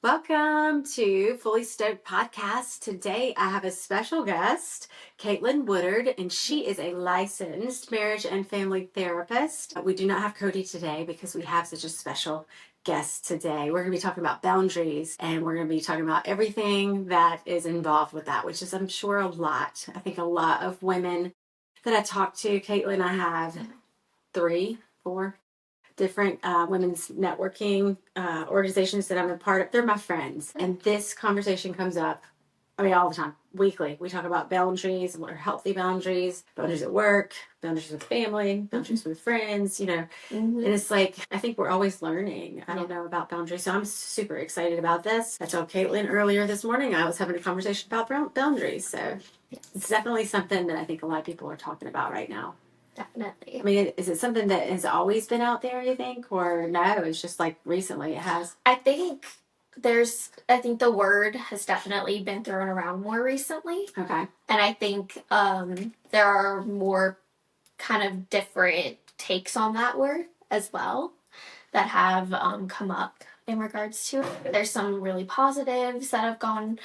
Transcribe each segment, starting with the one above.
Welcome to Fully Stoked Podcast. Today I have a special guest, Kaitlynn Woodard, and she is a licensed marriage and family therapist. We do not have Cody today because we have such a special guest today. We're going to be talking about boundaries, and we're going to be talking about everything that is involved with that, which is, I'm sure, a lot. I think a lot of women that I talk to, Kaitlynn, I have 3, 4 different women's networking organizations that I'm a part of. They're my friends. And this conversation comes up, all the time, weekly. We talk about boundaries and what are healthy boundaries, boundaries at work, boundaries with family, boundaries with friends, And it's like, I think we're always learning. I don't know about boundaries. So I'm super excited about this. I told Kaitlynn earlier this morning, I was having a conversation about boundaries. So it's definitely something that I think a lot of people are talking about right now. Definitely. Is it something that has always been out there, you think? Or no, it's just like recently it has? I think the word has definitely been thrown around more recently. Okay. And I think there are more kind of different takes on that word as well that have come up in regards to it. There's some really positives that have come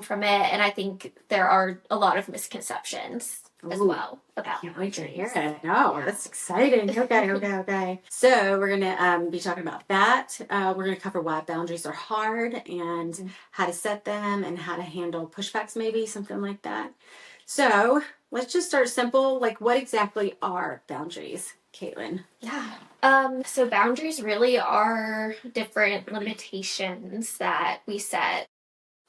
from it. And I think there are a lot of misconceptions as well about. Can't wait to hear it. Oh, that's exciting. Okay. So we're going to be talking about that. We're going to cover why boundaries are hard and how to set them and how to handle pushbacks, maybe something like that. So let's just start simple. Like, what exactly are boundaries, Kaitlynn? Yeah. So boundaries really are different limitations that we set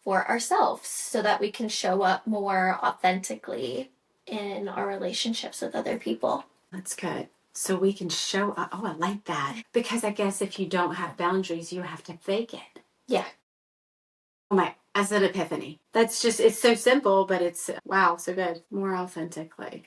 for ourselves so that we can show up more authentically in our relationships with other people. That's good. So we can show up. Oh, I like that. Because I guess if you don't have boundaries, you have to fake it. Yeah. Oh my, I said epiphany. That's just, it's so simple, but it's, wow, so good. More authentically.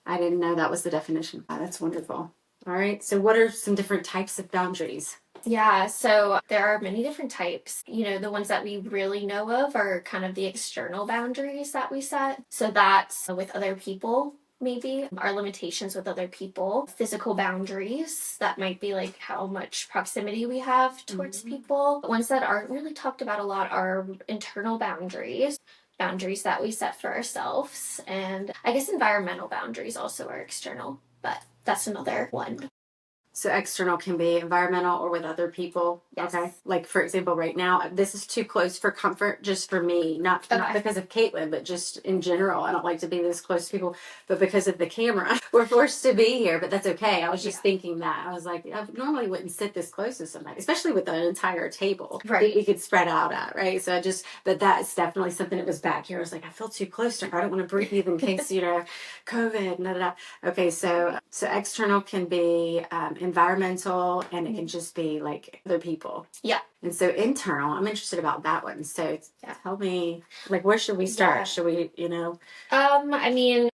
I didn't know that was the definition. Wow, that's wonderful. All right. So what are some different types of boundaries? Yeah, so there are many different types. The ones that we really know of are kind of the external boundaries that we set. So that's with other people, maybe our limitations with other people, physical boundaries that might be like how much proximity we have towards people. Ones that aren't really talked about a lot are internal boundaries that we set for ourselves. And I guess environmental boundaries also are external, but that's another one. So external can be environmental or with other people. Yes. Okay. Like, for example, right now, this is too close for comfort just for me, not because of Kaitlynn, but just in general. I don't like to be this close to people, but because of the camera, we're forced to be here, but that's okay. I was just thinking that. I was like, I normally wouldn't sit this close to somebody, especially with an entire table. Right. We could spread out at, right? So but that's definitely something that was back here. I was like, I feel too close to her. I don't want to breathe in case, COVID, Okay. So external can be, environmental, and it can just be like other people. Yeah. And so internal, I'm interested about that one. So tell me, like, where should we start? Should we, I mean,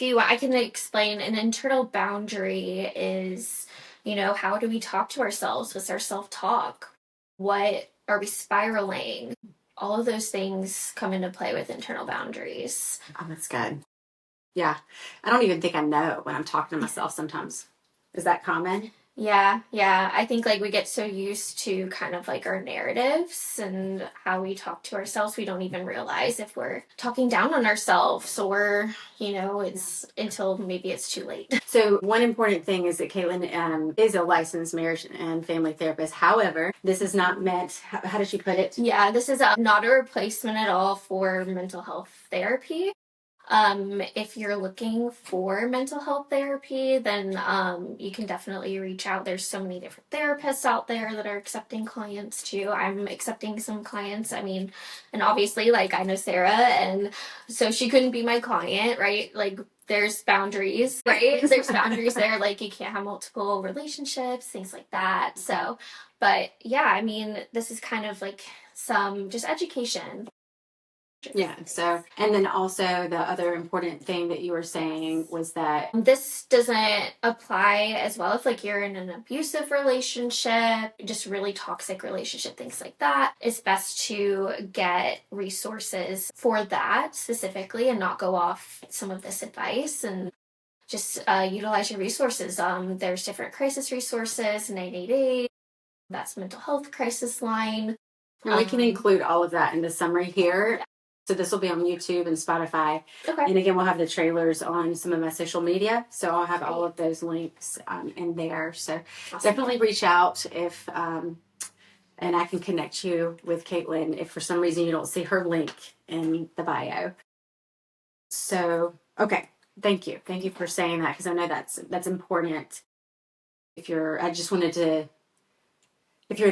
I can explain an internal boundary is, how do we talk to ourselves? What's our self-talk? What are we spiraling? All of those things come into play with internal boundaries. Oh, that's good. Yeah. I don't even think I know when I'm talking to myself sometimes. Is that common? Yeah. I think like we get so used to kind of like our narratives and how we talk to ourselves, we don't even realize if we're talking down on ourselves or, it's until maybe it's too late. So one important thing is that Kaitlynn is a licensed marriage and family therapist. However, this is not meant, how did she put it? Yeah, this is not a replacement at all for mental health therapy. If you're looking for mental health therapy, then you can definitely reach out. There's so many different therapists out there that are accepting clients too. I'm accepting some clients. And obviously, like, I know Sarah, and so she couldn't be my client, right? Like, there's boundaries, right? There's boundaries there. Like, you can't have multiple relationships, things like that. So, but yeah, this is kind of like some just education. Yeah. So, and then also the other important thing that you were saying was that this doesn't apply as well if like you're in an abusive relationship, just really toxic relationship, things like that. It's best to get resources for that specifically and not go off some of this advice and just utilize your resources. There's different crisis resources, 988. That's mental health crisis line. And we can include all of that in the summary here. Yeah. So this will be on YouTube and Spotify. Okay. And again, we'll have the trailers on some of my social media. So I'll have all of those links in there. So definitely reach out if, and I can connect you with Kaitlynn if for some reason you don't see her link in the bio. So, okay. Thank you. Thank you for saying that, because I know that's important. If you're in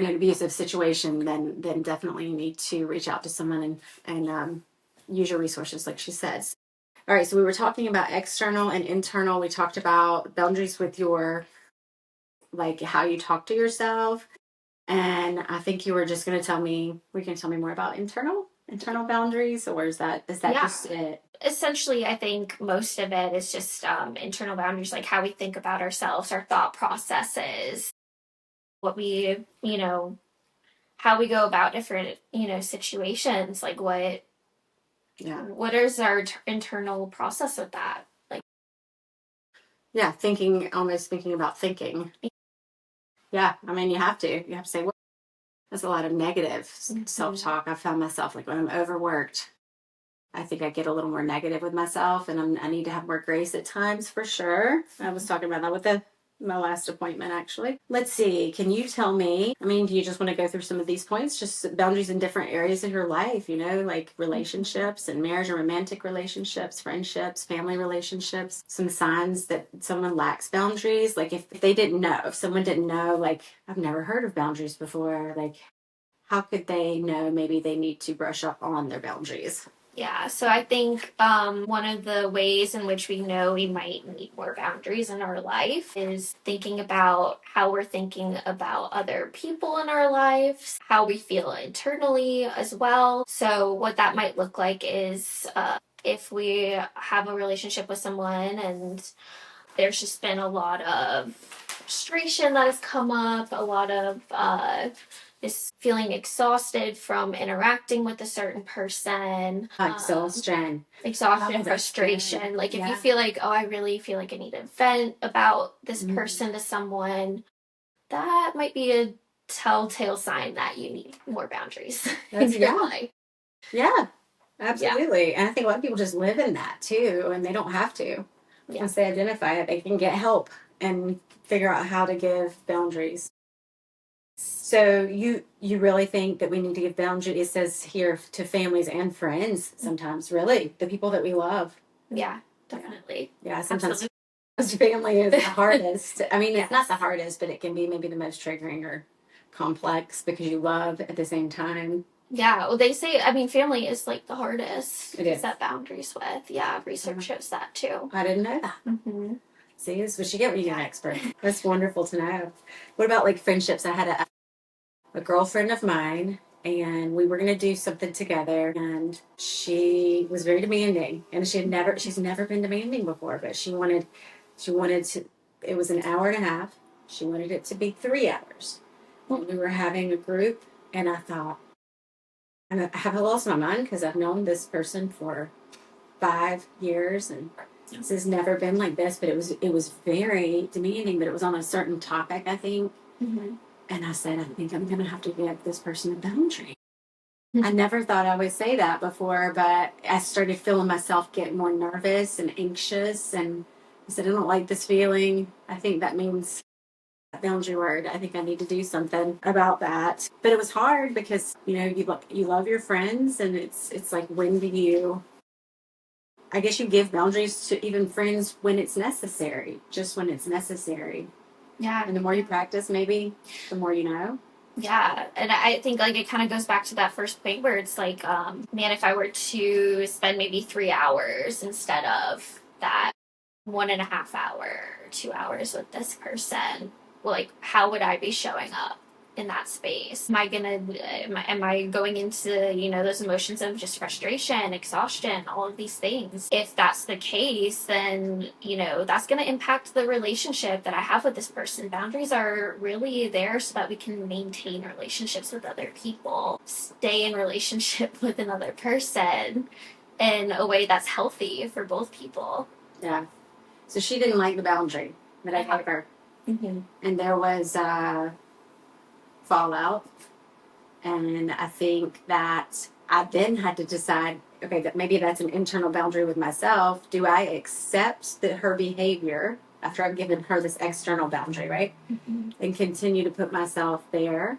an abusive situation, then definitely you need to reach out to someone and use your resources, like she says. All right, so we were talking about external and internal. We talked about boundaries with your, like, how you talk to yourself. And I think you were just going to tell me more about internal boundaries, or is that just it? Essentially, I think most of it is just internal boundaries, like how we think about ourselves, our thought processes, what we, how we go about different, situations, like what is our internal process with that? Like, yeah, almost thinking about thinking. Yeah, I mean, you have to say, well, there's a lot of negative self-talk. I found myself, like, when I'm overworked, I think I get a little more negative with myself, and I need to have more grace at times, for sure. I was talking about that with my last appointment, actually. Let's see. Can you tell me, do you just want to go through some of these points? Just boundaries in different areas of your life, like relationships and marriage and romantic relationships, friendships, family relationships, some signs that someone lacks boundaries. Like if someone didn't know, like, I've never heard of boundaries before, like, how could they know maybe they need to brush up on their boundaries? Yeah, so I think one of the ways in which we know we might need more boundaries in our life is thinking about how we're thinking about other people in our lives, how we feel internally as well. So what that might look like is if we have a relationship with someone and there's just been a lot of frustration that has come up, a lot of is feeling exhausted from interacting with a certain person. Exhaustion, frustration. Like if you feel like, I really feel like I need to vent about this person to someone, that might be a telltale sign that you need more boundaries in your life. Yeah, absolutely. And I think a lot of people just live in that too, and they don't have to. Once they identify it, they can get help and figure out how to give boundaries. So you really think that we need to give boundaries, it says here, to families and friends sometimes, really, the people that we love? Yeah, definitely. Yeah, sometimes family is the hardest. It's not the hardest, but it can be maybe the most triggering or complex because you love at the same time. Yeah, well, they say, family is like the hardest to set boundaries with. Yeah, research shows that too. I didn't know that. Mm-hmm. See, this is what you get when you're an expert. That's wonderful to know. What about, like, friendships? I had a girlfriend of mine, and we were going to do something together, and she was very demanding, and she's never been demanding before, but she wanted to, it was an hour and a half. She wanted it to be 3 hours. And we were having a group, and I thought, I haven't lost my mind because I've known this person for 5 years, and this has never been like this, but it was very demanding, but it was on a certain topic, I think. Mm-hmm. And I said, I think I'm going to have to give this person a boundary. Mm-hmm. I never thought I would say that before, but I started feeling myself get more nervous and anxious, and I said, I don't like this feeling. I think that means that boundary word. I think I need to do something about that. But it was hard because, you love your friends, and it's like, when do you, I guess you give boundaries to even friends when it's necessary, just when it's necessary. Yeah. And the more you practice, maybe, the more you know. Yeah. And I think, like, it kind of goes back to that first point where it's like, man, if I were to spend maybe 3 hours instead of that 1.5 hour, 2 hours with this person, well, like, how would I be showing up in that space? Am I going into, those emotions of just frustration, exhaustion, all of these things? If that's the case, then, that's going to impact the relationship that I have with this person. Boundaries are really there so that we can maintain relationships with other people, stay in relationship with another person in a way that's healthy for both people. Yeah. So she didn't like the boundary that I gave her. Mm-hmm. And there was fallout. And I think that I then had to decide, okay, that maybe that's an internal boundary with myself. Do I accept that her behavior after I've given her this external boundary, right? Mm-hmm. And continue to put myself there?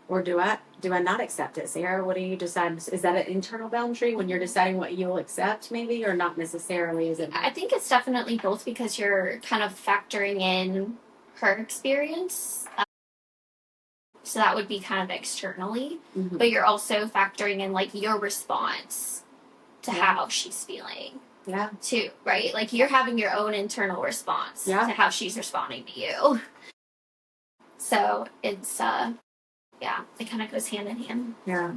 Or do I not accept it? Sarah, what do you decide? Is that an internal boundary when you're deciding what you'll accept, maybe, or not necessarily? Is it? I think it's definitely both, because you're kind of factoring in her experience. So that would be kind of externally, Mm-hmm. but you're also factoring in like your response to how she's feeling. Yeah. Too, right? Like you're having your own internal response to how she's responding to you. So it's it kind of goes hand in hand. Yeah.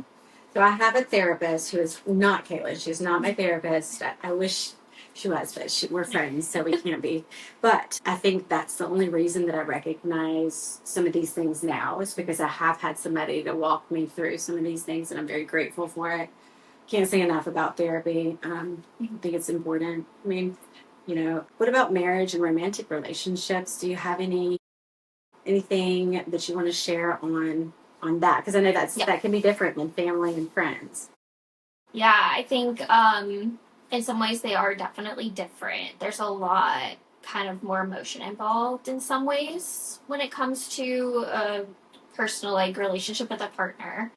So I have a therapist who is not Kaitlynn. She's not my therapist. I wish she was, but we're friends, so we can't be. But I think that's the only reason that I recognize some of these things now, is because I have had somebody to walk me through some of these things, and I'm very grateful for it. Can't say enough about therapy. I think it's important. I mean, what about marriage and romantic relationships? Do you have anything that you want to share on that? Because I know that can be different than family and friends. Yeah, I think in some ways they are definitely different. There's a lot kind of more emotion involved in some ways when it comes to a personal like relationship with a partner.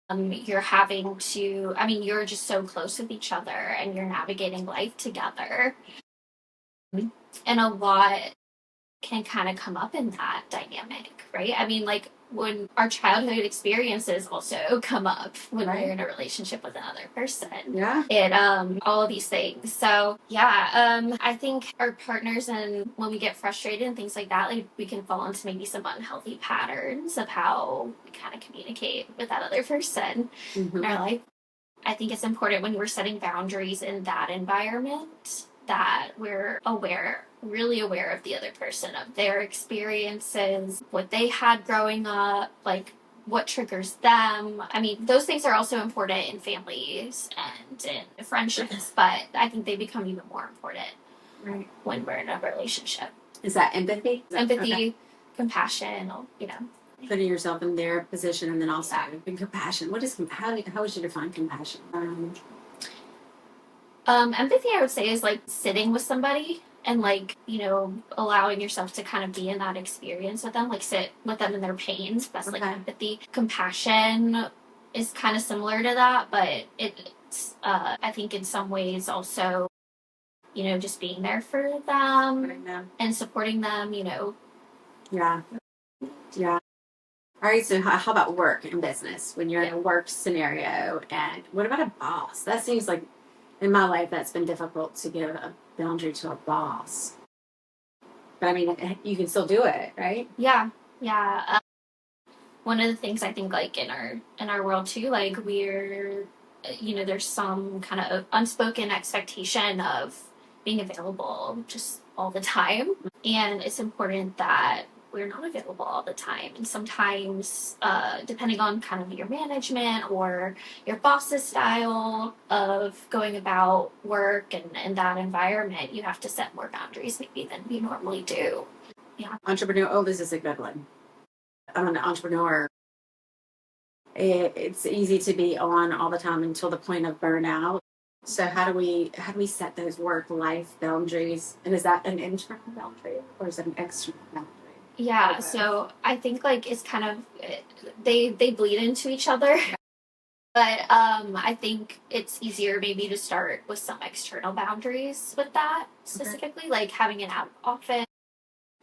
You're having to, you're just so close with each other and you're navigating life together. Mm-hmm. And a lot can kind of come up in that dynamic, right? Like when our childhood experiences also come up when we're in a relationship with another person. Yeah. And all of these things. So I think our partners, and when we get frustrated and things like that, like we can fall into maybe some unhealthy patterns of how we kind of communicate with that other person in our life. I think it's important when we're setting boundaries in that environment that we're really aware of the other person, of their experiences, what they had growing up, like what triggers them. Those things are also important in families and in friendships, but I think they become even more important when we're in a relationship. Is that empathy? Empathy, compassion, Putting yourself in their position, and then also compassion. What is how would you define compassion? Empathy, I would say, is like sitting with somebody and like, allowing yourself to kind of be in that experience with them, like sit with them in their pains. That's like empathy. Compassion is kind of similar to that, but it's I think in some ways also, just being there for them and supporting them, Yeah. All right, so how about work and business? When you're in a work scenario, and what about a boss? That seems like, in my life, that's been difficult to give a boundary to a boss. But you can still do it, right? Yeah. One of the things I think, like in our world too, like we're, there's some kind of unspoken expectation of being available just all the time, and it's important that we're not available all the time. And sometimes, depending on kind of your management or your boss's style of going about work and that environment, you have to set more boundaries maybe than you normally do. Yeah. Entrepreneur. Oh, this is a good one. I'm an entrepreneur. It's easy to be on all the time until the point of burnout. So how do we set those work-life boundaries? And is that an internal boundary or is it an external boundary? Yeah, so I think like it's kind of they bleed into each other. But I think it's easier maybe to start with some external boundaries with that specifically, like having an out office,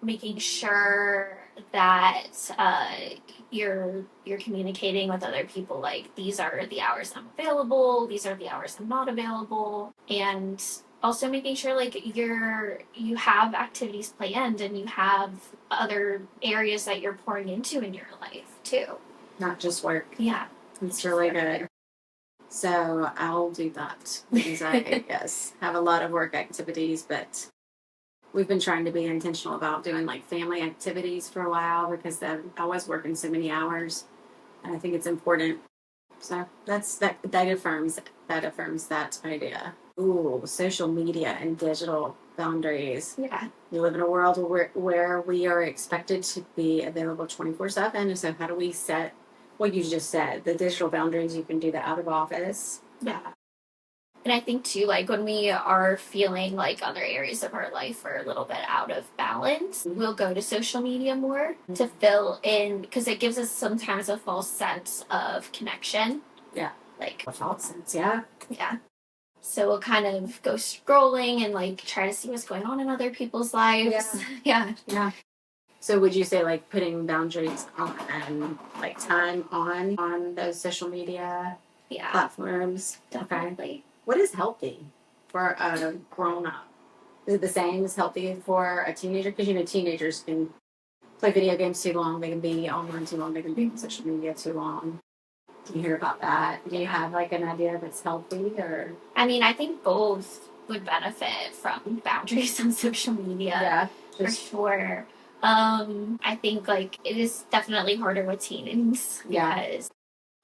making sure that you're communicating with other people, like these are the hours I'm available, these are the hours I'm not available, and also making sure like you have activities planned and you have other areas that you're pouring into in your life too, not just work. Yeah, it's really good. So I'll do that because I have a lot of work activities, but we've been trying to be intentional about doing like family activities for a while because I was working so many hours, and I think it's important. So that affirms that idea. Ooh, social media and digital boundaries. Yeah. We live in a world where we are expected to be available 24/7. And so how do we set what you just said, the digital boundaries? You can do that out of office. Yeah. And I think too, like when we are feeling like other areas of our life are a little bit out of balance, we'll go to social media more to fill in, because it gives us sometimes a false sense of connection. Yeah. Like A false sense, yeah. Yeah. So we'll kind of go scrolling and like try to see what's going on in other people's lives. Yeah. Yeah. So would you say like putting boundaries on and like time on those social media platforms? Definitely. Okay. What is healthy for a grown up? Is it the same as healthy for a teenager? Because teenagers can play video games too long. They can be online too long. They can be on social media too long. Do you hear about that? Do you have like an idea if it's healthy or? I mean, I think both would benefit from boundaries on social media. Yeah, for sure. I think like it is definitely harder with teens because.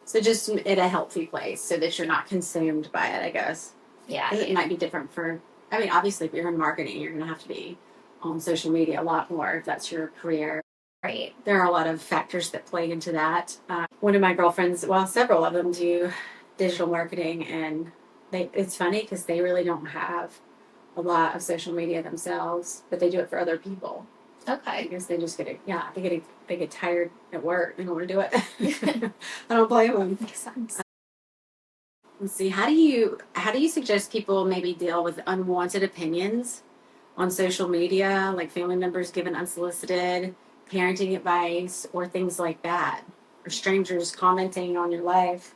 So just at a healthy place so that you're not consumed by it, I guess. Yeah. It might be different for, I mean, obviously if you're in marketing, you're going to have to be on social media a lot more if that's your career. Right. There are a lot of factors that play into that. One of my girlfriends, well, several of them do digital marketing, and it's funny because they really don't have a lot of social media themselves, but they do it for other people. Okay. I guess they just they get tired at work. They don't want to do it. I don't blame them. Makes sense. Let's see. How do you suggest people maybe deal with unwanted opinions on social media, like family members giving unsolicited parenting advice or things like that, or strangers commenting on your life?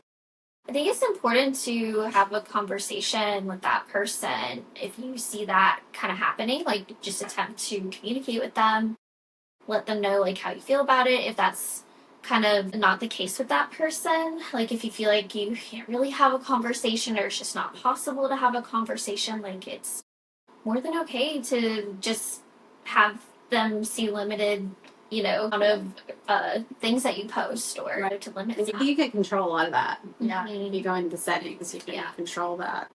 I think it's important to have a conversation with that person. If you see that kind of happening, like just attempt to communicate with them, let them know like how you feel about it. If that's kind of not the case with that person, like if you feel like you can't really have a conversation or it's just not possible to have a conversation, like it's more than okay to just have them see limited, amount of things that you post or to limit and you can control a lot of that. Yeah. You go into the settings, you can control that.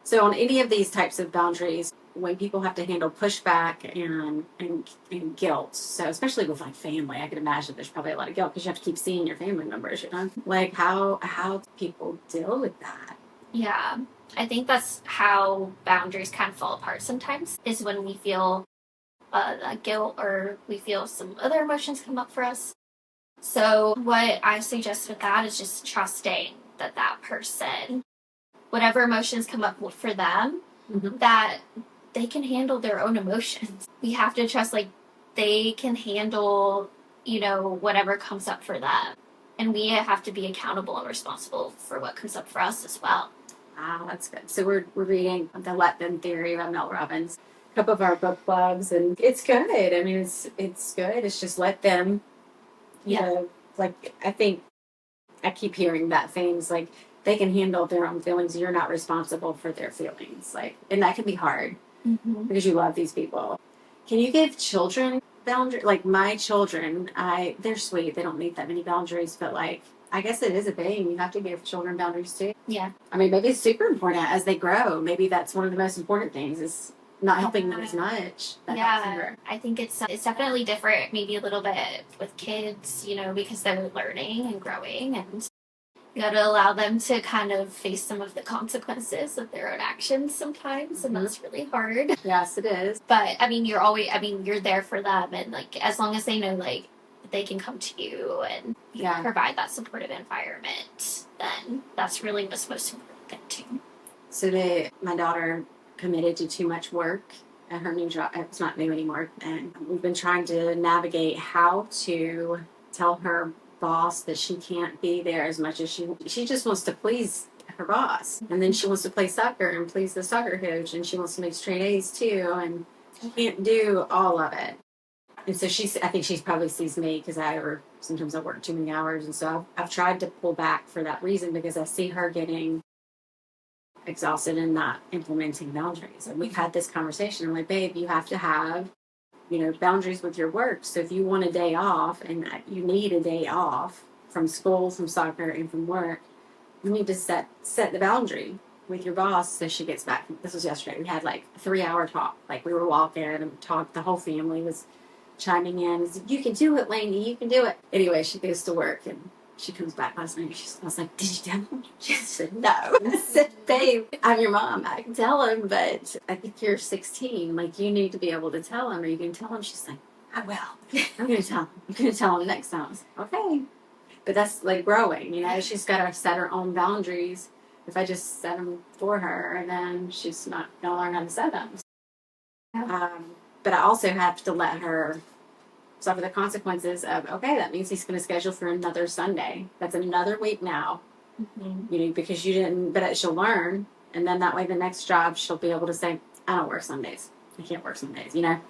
So on any of these types of boundaries, when people have to handle pushback and guilt, so especially with like family, I can imagine there's probably a lot of guilt because you have to keep seeing your family members, like how people deal with that. Yeah, I think that's how boundaries kind of fall apart sometimes, is when we feel that guilt or we feel some other emotions come up for us. So what I suggest with that is just trusting that person, whatever emotions come up for them, that they can handle their own emotions. We have to trust like they can handle, whatever comes up for them. And we have to be accountable and responsible for what comes up for us as well. Wow, that's good. So we're reading The Let Them Theory by Mel Robbins, a couple of our book clubs, and it's good. I mean, it's good. It's just let them, you know, like I think I keep hearing that things like they can handle their own feelings. You're not responsible for their feelings, like, and that can be hard because you love these people. Can you give children boundaries? Like my children, they're sweet. They don't need that many boundaries, but like. I guess it is a thing. You have to give children boundaries too. Yeah. I mean, maybe it's super important as they grow. Maybe that's one of the most important things is not helping them as much. I think it's definitely different, maybe a little bit with kids, because they're learning and growing, and you got to allow them to kind of face some of the consequences of their own actions sometimes, and that's really hard. Yes, it is. But I mean, you're there for them, and like as long as they know like they can come to you and provide that supportive environment, then that's really what's most important too. So my daughter committed to too much work at her new job. It's not new anymore. And we've been trying to navigate how to tell her boss that she can't be there as much as she just wants to please her boss. And then she wants to play soccer and please the soccer coach. And she wants to make straight A's too. And she can't do all of it. And so I think she probably sees me because sometimes I work too many hours. And so I've tried to pull back for that reason because I see her getting exhausted and not implementing boundaries. And we've had this conversation. I'm like, babe, you have to have, boundaries with your work. So if you want a day off and you need a day off from school, from soccer, and from work, you need to set the boundary. with your boss, so she gets back. This was yesterday. We had like a 3-hour talk. Like we were walking and talked. The whole family was chiming in. Said, you can do it, Lainey. You can do it. Anyway, she goes to work and she comes back last night. I was like, did you tell him? She said, no. I said, babe, I'm your mom. I can tell him, but I think you're 16. Like, you need to be able to tell him, or you can tell him. She's like, I will. I'm going to tell him. I'm going to tell him next time. I was like, okay. But that's like growing, you know? She's got to set her own boundaries. If I just set them for her, and then she's not going to learn how to set them. But I also have to let her suffer the consequences of, okay, that means he's going to schedule for another Sunday. That's another week now, you know, because you didn't, but she'll learn. And then that way the next job, she'll be able to say, I don't work Sundays. I can't work Sundays, you know?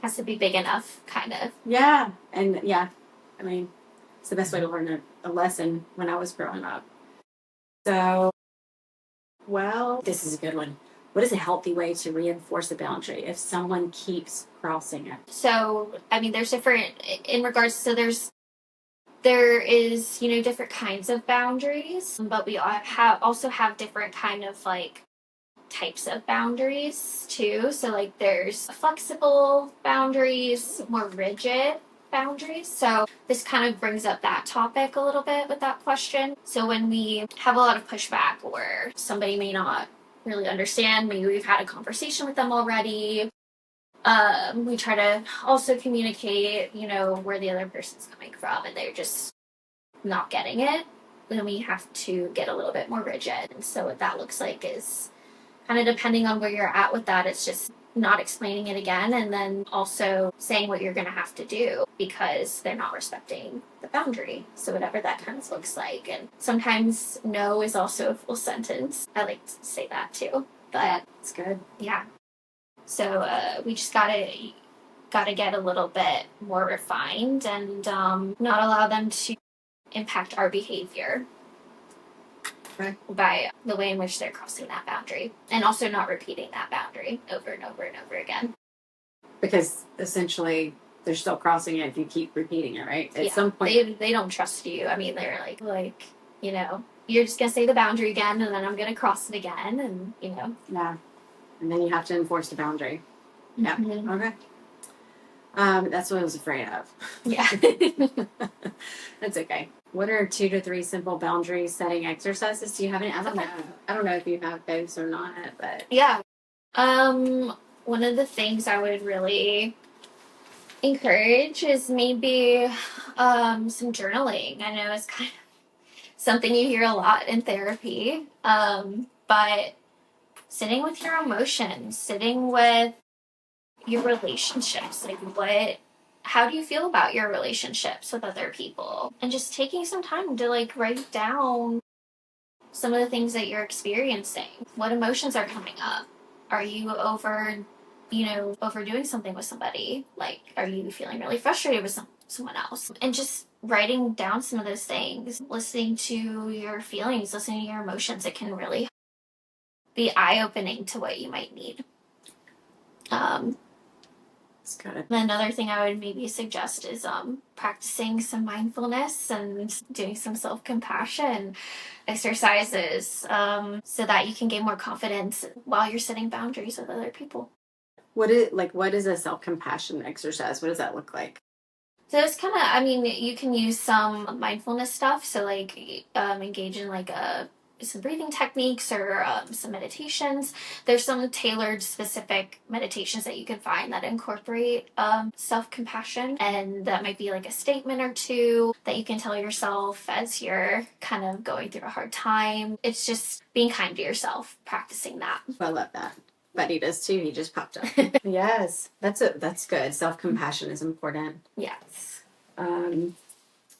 Has to be big enough, kind of. Yeah. And yeah, I mean, it's the best way to learn a lesson when I was growing up. So, well, this is a good one. What is a healthy way to reinforce a boundary if someone keeps crossing it? So, I mean, there's different, in regards to, there is, you know, different kinds of boundaries, but we also have different kind of like types of boundaries too. So like there's flexible boundaries, more rigid boundaries. So this kind of brings up that topic a little bit with that question. So when we have a lot of pushback or somebody may not really understand, maybe we've had a conversation with them already, we try to also communicate, you know, where the other person's coming from and they're just not getting it, then we have to get a little bit more rigid. And so what that looks like is kind of depending on where you're at with that, it's just not explaining it again and then also saying what you're going to have to do because they're not respecting the boundary. So whatever that kind of looks like. And sometimes no is also a full sentence. I like to say that too. But it's good. Yeah. So we just gotta get a little bit more refined and not allow them to impact our behavior. Right. By the way in which they're crossing that boundary and also not repeating that boundary over and over and over again. Because essentially they're still crossing it if you keep repeating it, right? At some point they don't trust you. I mean, they're like, you know, you're just going to say the boundary again and then I'm going to cross it again and, you know. Yeah. And then you have to enforce the boundary. Yeah. Mm-hmm. Okay. That's what I was afraid of. Yeah. That's okay. What are 2 to 3 simple boundary setting exercises? Do you have any? I don't know if you have those or not, but yeah. One of the things I would really encourage is maybe some journaling. I know it's kind of something you hear a lot in therapy, but sitting with your emotions, sitting with your relationships, like how do you feel about your relationships with other people? And just taking some time to like write down some of the things that you're experiencing. What emotions are coming up? Are you overdoing something with somebody? Like, are you feeling really frustrated with someone else? And just writing down some of those things, listening to your feelings, listening to your emotions, it can really be eye-opening to what you might need. That's good. Another thing I would maybe suggest is practicing some mindfulness and doing some self-compassion exercises so that you can gain more confidence while you're setting boundaries with other people. What is a self-compassion exercise? What does that look like? So it's kind of, I mean, you can use some mindfulness stuff. So like engage in like some breathing techniques or some meditations. There's some tailored specific meditations that you can find that incorporate self-compassion. And that might be like a statement or two that you can tell yourself as you're kind of going through a hard time. It's just being kind to yourself, practicing that. I love that. Buddy does too. He just popped up. Yes, that's good. Self-compassion is important. Yes.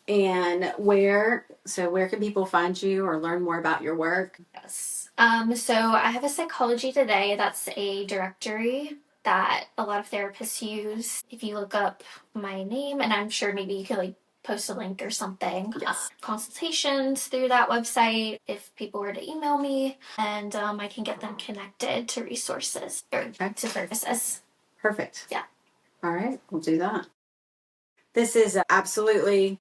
And where can people find you or learn more about your work? Yes. So I have a Psychology Today. That's a directory that a lot of therapists use. If you look up my name, and I'm sure maybe you could like post a link or something. Yes. Consultations through that website if people were to email me, and I can get them connected to resources or to services. Perfect. Yeah. All right, we'll do that. This is absolutely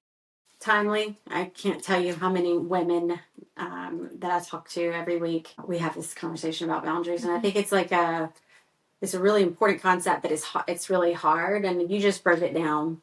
timely. I can't tell you how many women that I talk to every week. We have this conversation about boundaries, and I think it's like it's a really important concept, but it's really hard. And you just broke it down